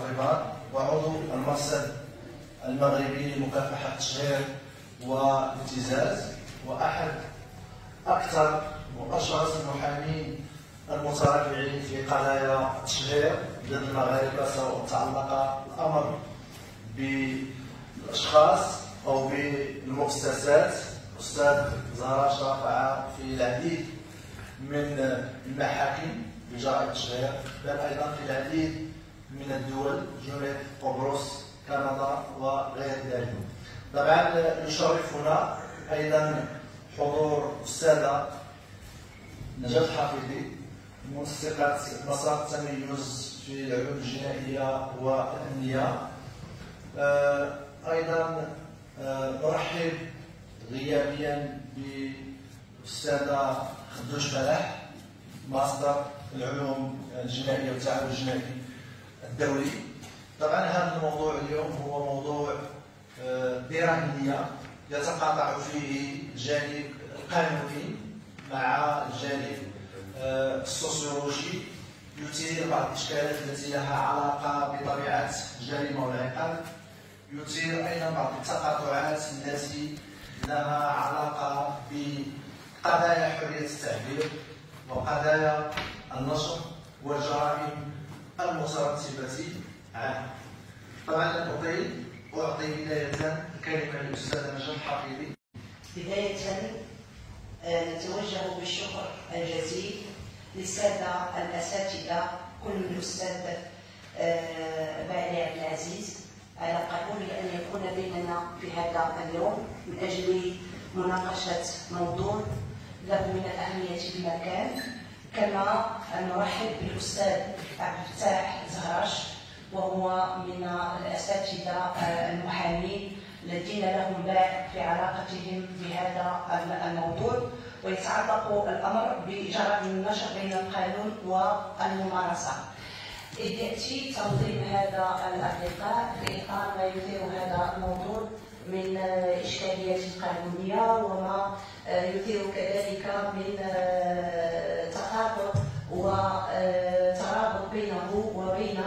الرباط وعضو المرصد المغربي لمكافحة التشهير والابتزاز، وأحد أكثر وأشهر المحامين المترافعين في قضايا التشهير ضد المغاربة، سواء تعلق الأمر بالأشخاص أو بالمؤسسات. أستاذ زهراء رافع في العديد من المحاكم بجرائم التشهير، بل أيضا في العديد من الدول، جمهورية قبرص، كندا وغير ذلك. طبعا يشرفنا أيضا حضور الأستاذة نجاة الحفيظي، منسقة مسار التميز في العلوم الجنائية والأمنية. أيضا نرحب غيابيا بالأستاذة خدوش فلاح، ماستر العلوم الجنائية والتعاون الجنائي الدولي. طبعا هذا الموضوع اليوم هو موضوع برهنية يتقاطع فيه الجانب القانوني مع الجانب السوسيولوجي، يثير بعض الإشكالات التي لها علاقة بطبيعة الجريمة والعقاب، يثير أيضا بعض التقاطعات التي لها علاقة بقضايا حرية التعبير وقضايا النشر والجرائم المترتبة عنها. طبعا لن أطيل، أعطي بداية الكلمة للأستاذة نجاة الحفيظي. بداية نتوجه بالشكر الجزيل للسادة الأساتذة، كل الأستاذ بعلي عبد العزيز على قبول أن يكون بيننا في هذا اليوم من أجل مناقشة موضوع له من الأهمية بمكان. كما نرحب بالأستاذ عبد الفتاح زهراش، وهو من الأساتذة المحامين الذين لهم باع في علاقتهم بهذا الموضوع، ويتعلق الأمر بجرائم النشر بين القانون والممارسة. إذ يأتي تنظيم هذا اللقاء في إطار ما يثير هذا الموضوع من إشكاليات قانونية، وما يثير كذلك من تقاطع وترابط بينه وبين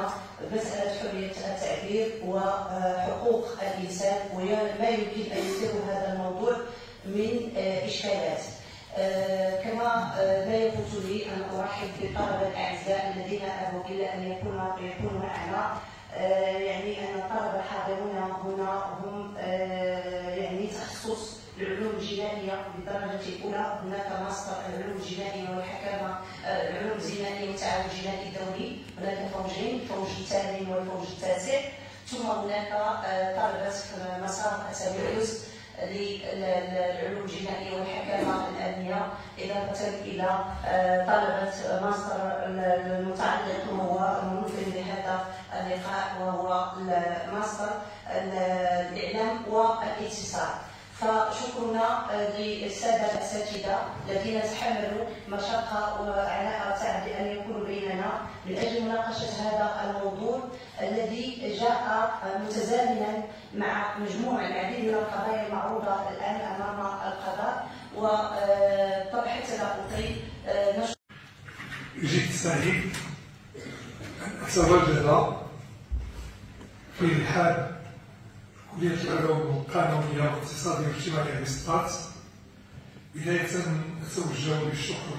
مسألة حرية التعبير وحقوق الإنسان، وما يمكن أن يثير هذا الموضوع من إشكالات. كما لا يفوت لي أن أرحب بالطلبة الأعزاء الذين أبوا إلى أن يكونوا معنا. يعني أن الطلبة الحاضرون هنا هم يعني تخصص العلوم الجنائية بالدرجة الأولى. هناك ماستر العلوم الجنائية والحكامة، العلوم الجنائية والتعاون الجنائي الدولي. هناك فوجين، الفوج الثامن والفوج التاسع. ثم هناك طلبة في مسار التميز للعلوم الجنائية والحكامة الأمنية، إضافة إلى طلبة ماستر المتعلق وهو المنظم لهذا اللقاء، وهو ماستر الإعلام والاتصال. فشكرنا للسادة الأساتذة الذين تحملوا مشقة وعناء تعب لأن يكونوا بيننا من أجل مناقشة هذا الموضوع الذي جاء متزامنا مع مجموعة العديد من القضايا المعروضة الآن أمام القضاء. وطبعا حتى لا أطيل نشكر. جد سعيد أن أتواجد في رحاب كلية العلوم القانونية والاقتصادية والاجتماعية بسطات. بداية أتوجه بالشكر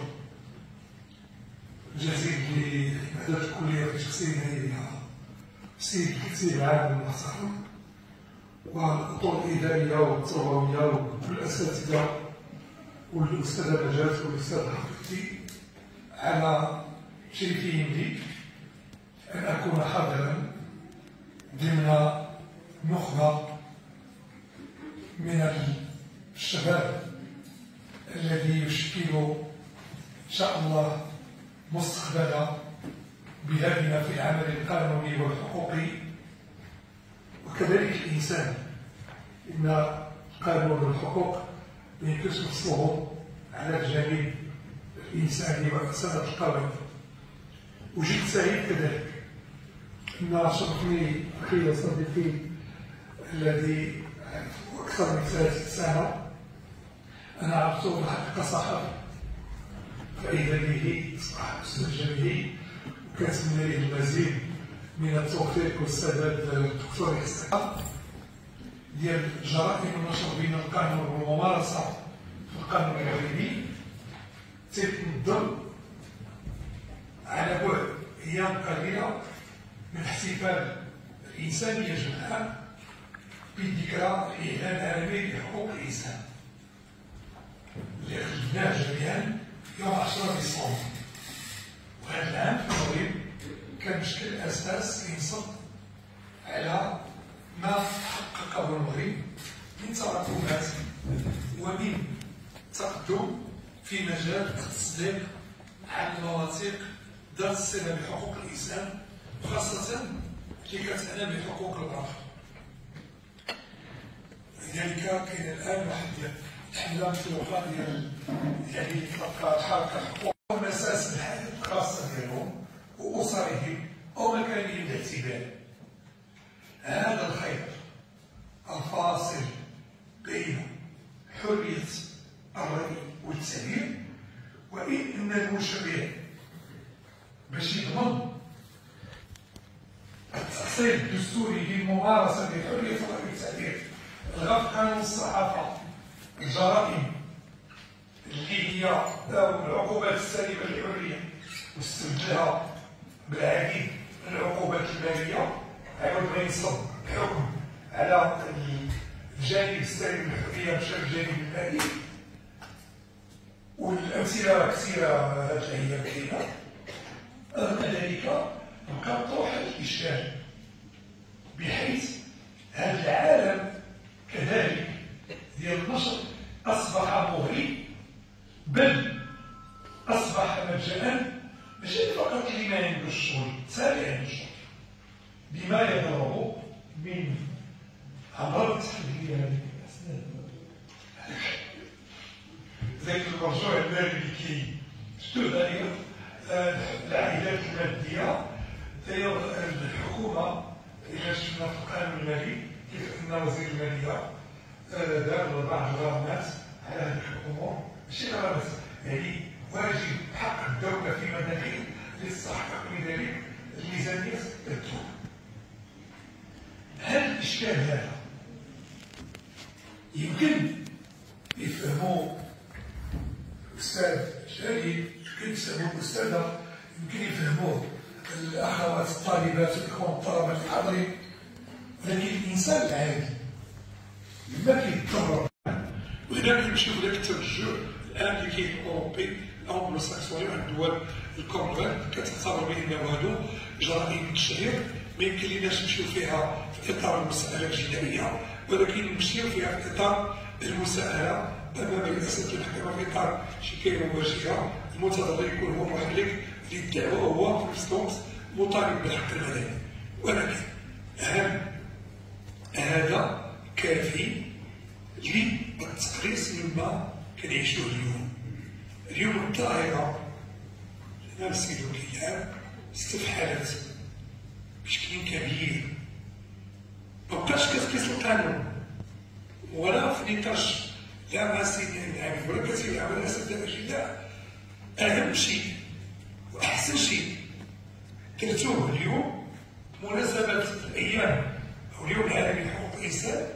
الجزيل لإعداد الكلية وتشخيص نائبها السيد الكتيب العام المحترم، والأطر الإدارية والتربوية والأساتذة والأستاذة نجاة والأستاذ حفيظي على تشريفهم لي أن أكون حاضرا ضمن نخبة من الشباب الذي يشكل إن شاء الله مستقبل بلادنا في العمل القانوني والحقوقي وكذلك الإنسان. إن القانون والحقوق يمكن فصله على الجانب الإنساني وأسالة القانون. وجدت سعيد كذلك أن شرفني أخي وصديقي الذي أكثر من 30 سنة أنا عرفته بالحقيقة صحفي، فإذا به أصبح أستاذ جامعي وكاتب لديه المزيد من التوفيق والسداد الدكتور إسحاق ديال الجرائم النشر بين القانون والممارسة في القانون المغربي تتنظم على بعد أيام قليلة من احتفال الإنسانية جمعاء بذكرى الإعلان العالمي لحقوق الإنسان اللي خدمناه جميعا يوم 10 ديسمبر. وهذا العام في المغرب كان بشكل أساس ينصب على ما حققه المغرب من تراكمات ومن تقدم في مجال التصديق على المواثيق ذات الصلة بحقوق الإنسان وخاصة اللي كتعنى بحقوق البشر. لذلك كاين الآن واحد الحملة مطلوقة ديال يعني الحركة الحقوق مساس الحياة الخاصة ديالهم وأسرهم أو مكانهم الاعتبار. هذا الخيط الفاصل بين حرية الرأي والتعبير وإن المشرع باش يضمن التأصيل الدستوري للممارسة لحرية الرأي والتعبير الغى في قانون الصحافة الجرائم اللي هي العقوبات السالبة للحرية واستبدلها بالعديد من العقوبات المالية. عاود بغا ينصب الحكم على الجانب السالب للحرية مشى الجانب المالي، والأمثلة كثيرة هذه الأيام كاينة. رغم ذلك بقى طروح الإشكال بحيث هذا العالم كذلك ديال النشر أصبح مغري، بل أصبح مجالا ماشي فقط لما عنده الشغل سابع عنده الشغل بما يضره من أمراض صحية هذه الأسنان. ذاك المرجوع المالي اللي كيشتغل العائلات المادية الحكومة إذا شفنا في القانون المالي كيف أن وزير المالية دار بعض الغرامات على هذه الأمور، ماشي غرامات يعني واجب حق الدولة في مداخل للتحقق من ذلك الميزانية الدولة. هذا الإشكال هذا يمكن يفهموا الأستاذ جليل، يمكن يفهموا الأستاذة، يمكن يفهموه الأخوات الطالبات والإخوان الطلبة الحاضرين، ولكن الإنسان العادي لما كيتضرر ولذلك نمشيو لذاك التوجه الآن اللي كاين الأوروبي أو الأنجلو عند الدول الكومنولث كتعتبر بأنه هادو جرائم التشهير ما يمكن لناش نمشيو فيها في إطار المسألة الجنائية، ولكن نمشيو فيها في إطار المساءلة أمام رئاسة المحكمة في إطار شكاية مباشرة، المتضرر يكون هو محرك للدعوة وهو في نفس الوقت مطالب بالحق المدني. ولكن هل هذا كافي للتقليص مما كنعيشوه اليوم؟ اليوم الظاهرة أنا السيد الوكيل استفحلت بشكل كبير، مبقاش كتقيس القانون ولا في نقاش لا مع سيدي العام ولا كثير على الأساتذة الأجلاء. أهم شيء وأحسن شيء درتوه اليوم مناسبة الأيام أو اليوم العالمي لحقوق الإنسان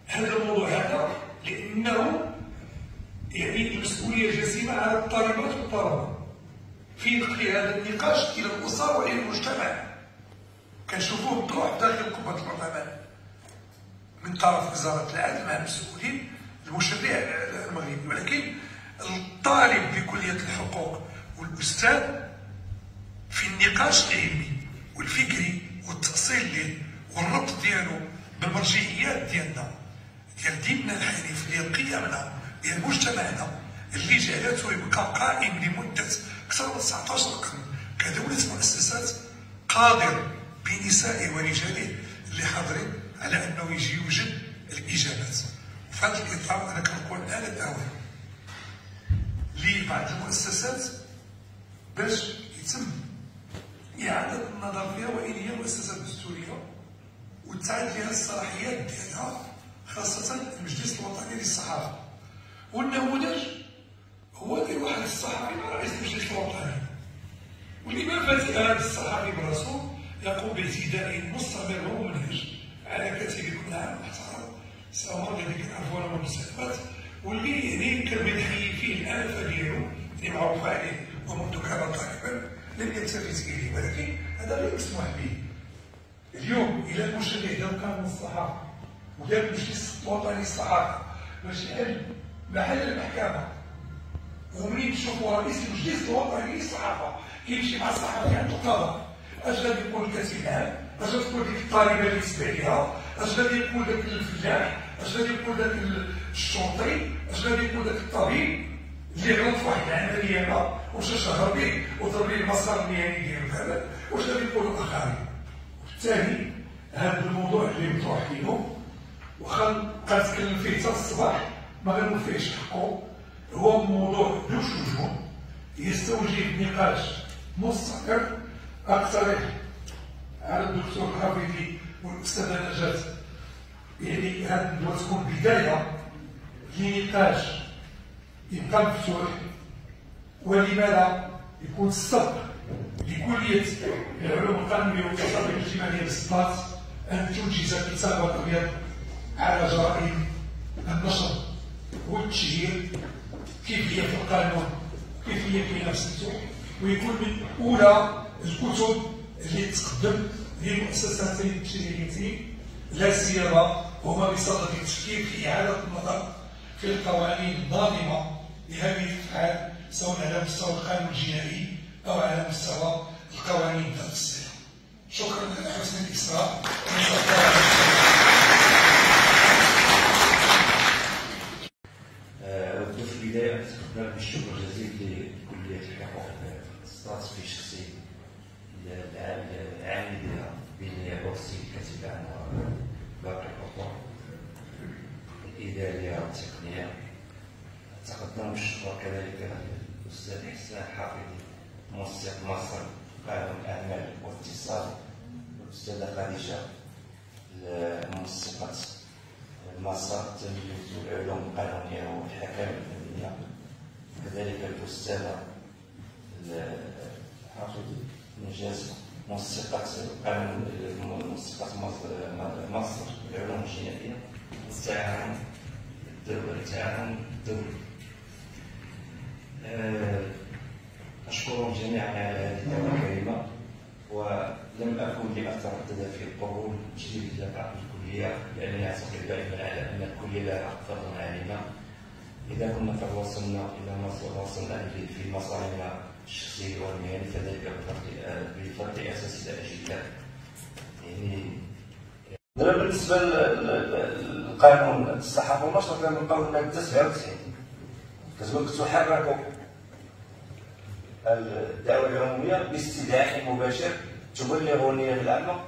هذا الموضوع هذا، لأنه يعني المسؤولية جسيمة على الطالبات والطلبة في نقل هذا النقاش إلى الأسر وإلى المجتمع. كنشوفوه مطروح داخل قبة البرلمان من طرف وزارة العدل مع المسؤولين المشرع المغربي، ولكن الطالب بكلية الحقوق والأستاذ في النقاش العلمي والفكري والتأصيل له والربط ديالو بالمرجعيات ديالنا ديال ديننا الحنيف ديال قيمنا ديال مجتمعنا اللي جعلته يبقى قائم لمدة أكثر من 19 قرن كدولة مؤسسات قادر بنسائه ورجاله اللي حاضرين على أنه يجي يوجد الإجابات. وفي هذا الإطار أنا كنقول آن الأوان لبعض المؤسسات باش يتم إعادة النظر فيها، وإن هي مؤسسات دستورية وتعاد لها الصلاحيات ديالها، خاصة المجلس الوطني للصحافة. والنموذج هو ديال واحد الصحفي مع رئيس المجلس الوطني، والإمام فاتح هذا الصحفي براسو يقوم باعتداء مستمر ومنهج على كاتب كل عام محترم سواء الذي كنعرفوا والمسلمات واللي يعني كان بيتحيي فيه الآلفة ديالو اللي معروف عليه ومنذ كان طالبا لم يلتفت إليه، ولكن هذا لا يسمح به. اليوم إلى المشرع داو قانون الصحافة ودار المجلس الوطني للصحافة باش يحل محل المحكمة، ومنين تشوفوا رئيس المجلس الوطني للصحافة كيمشي مع الصحفي عنده قضاء، اش غادي يقول الكاتب العام، اش غادي تقول ديك الطالبة اللي تبع ليها، اش غادي يقول داك الفلاح، اش غادي يقول داك الشرطي، اش غادي يقول داك الطبيب اللي غلط في واحد العملية ومشى شهر به وضرب ليه المسار المهني ديالو كذا، واش غادي يقولوا الاخرين؟ وبالتالي هذا الموضوع اللي مطروح فيه واخا بقى نتكلم فيه حتى الصباح ما غنوفيهش حقه، هو موضوع ذو شجون يستوجب نقاش مستقر. اقترح على الدكتور الحفيظي والاستاذه نجاة يعني هذه تكون بدايه لنقاش يبقى مفتوح، ولماذا يكون السبق لكليه العلوم القانونيه والتصرف الاجتماعيه بالسطات ان تنجز كتاب ابيض على جرائم النشر والتشهير كيف هي في القانون كيف هي في نفسه، ويكون من اولى الكتب اللي تقدم للمؤسسات التشريعيتين لا سيما هما بصدد التفكير في اعاده النظر في القوانين الناظمه لهذه الافعال سواء على مستوى القانون الجنائي او على مستوى القوانين النفسيه. شكرا على حسن الاصغاء. أود في البداية أن أتقدم بالشكر الجزيل لكلية الحقوق السطات في شخصية العامل بالنيابة والسيد الكاتب العام وباقي الحقوق الإدارية والتقنية. أتقدم بالشكر كذلك للأستاذ إحسان حافظي منسق مصر قانون الأعمال والاتصال، والأستاذة خديجة منسقة مسار تنمية العلوم القانونية والحكام المدنية، كذلك الأستاذة حافظ نجاة منسقة قانون منسقة مصر العلوم الجنائية والتعاون الدولي. أشكرهم جميعا على هذه الدعوة الكريمة، ولم أكن لأتردد في القبول تجديد اللقاء بالكلية لأنني أعتقد دائما على أن الكلية لها فضل علينا إذا كنا قد وصلنا إلى ما وصلنا إليه في مصالحنا الشخصية والمهنية فذلك بفضل أساس الأجيال. يعني بالنسبة للقانون الصحافة والنشر كنلقاو المادة 97 كتقول تحرك الدعوة العمومية باستدعاء مباشر تبلغ النيابة العامة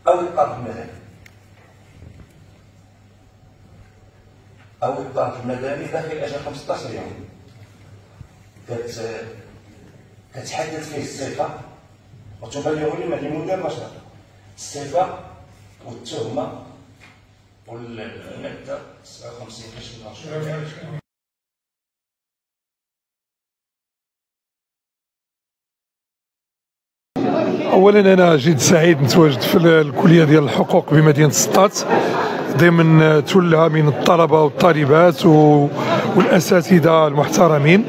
أو الطرف المدني داخل أجل 15 يوم كتحدد فيه الصفة وتبلغ لمدى النشر الصفة والتهمة والمادة 59 كاش. اولا انا جد سعيد نتواجد في الكليه ديال الحقوق بمدينه السطات ضمن ثله من الطلبه والطالبات والاساتذه المحترمين،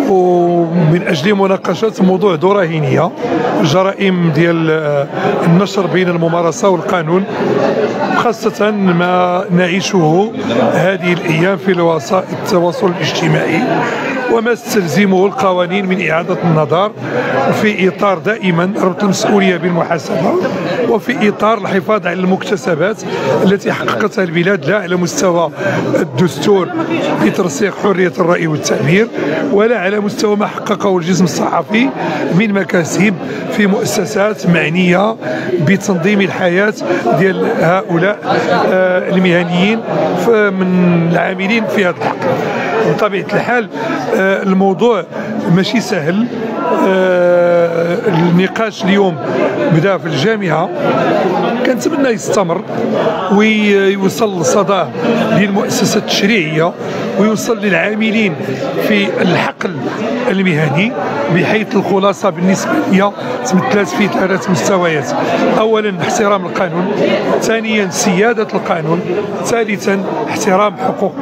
ومن اجل مناقشه موضوع ذو راهنيه الجرائم ديال النشر بين الممارسه والقانون، خاصه ما نعيشه هذه الايام في وسائل التواصل الاجتماعي وما تستلزمه القوانين من إعادة النظر في إطار دائما ربط المسؤولية بالمحاسبة وفي إطار الحفاظ على المكتسبات التي حققتها البلاد لا على مستوى الدستور لترسيخ حرية الرأي والتعبير ولا على مستوى ما حققه الجسم الصحفي من مكاسب في مؤسسات معنية بتنظيم الحياة ديال هؤلاء المهنيين من العاملين في هذا الحق. بطبيعة الحال الموضوع ماشي سهل. النقاش اليوم بدا في الجامعة، كنتمنى يستمر ويوصل لصداه للمؤسسات التشريعية ويوصل للعاملين في الحقل المهني، بحيث الخلاصة بالنسبة لي تمثلت في 3 مستويات: أولا احترام القانون، ثانيا سيادة القانون، ثالثا احترام حقوق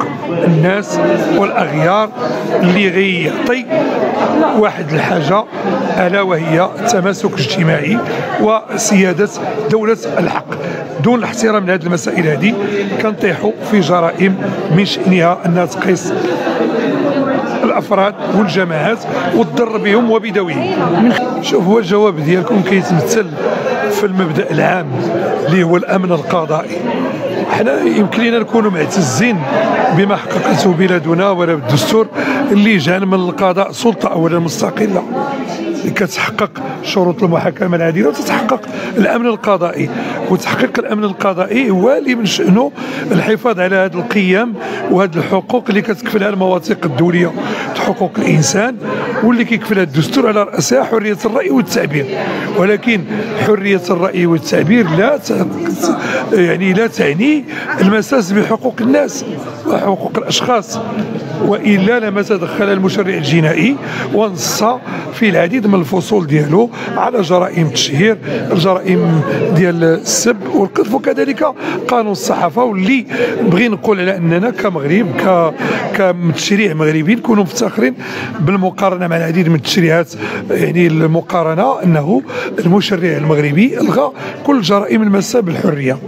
الناس والأغيار اللي غيعطي واحد الحاجة ألا وهي التماسك الاجتماعي وسيادة دولة الحق. دون الاحترام لهذه المسائل هذه كنطيحوا في جرائم من شأنها أنها تقيس الافراد والجماعات وتضر بهم وبذويهم. شوف، هو الجواب ديالكم كيتمثل في المبدا العام اللي هو الامن القضائي. حنا يمكن لنا نكونوا معتزين بما حققته بلادنا ولا بالدستور اللي جعل من القضاء سلطه اولا مستقله اللي كتحقق شروط المحاكمه العادله وتتحقق الامن القضائي. وتحقيق الامن القضائي هو اللي من شانه الحفاظ على هذه القيم وهذه الحقوق اللي كتكفلها المواثيق الدوليه حقوق الانسان، واللي كيكفلها الدستور على راسها حريه الراي والتعبير. ولكن حريه الراي والتعبير لا تعني المساس بحقوق الناس وحقوق الاشخاص، والا لما تدخل المشرع الجنائي ونص في العديد من الفصول ديالو على جرائم التشهير، الجرائم ديال السب والقذف، وكذلك قانون الصحافه. واللي بغي نقول على اننا كمغرب كتشريع مغربي نكونوا مفتخرين بالمقارنه مع العديد من التشريعات. يعني المقارنه انه المشرع المغربي الغى كل الجرائم الماسه بالحريه.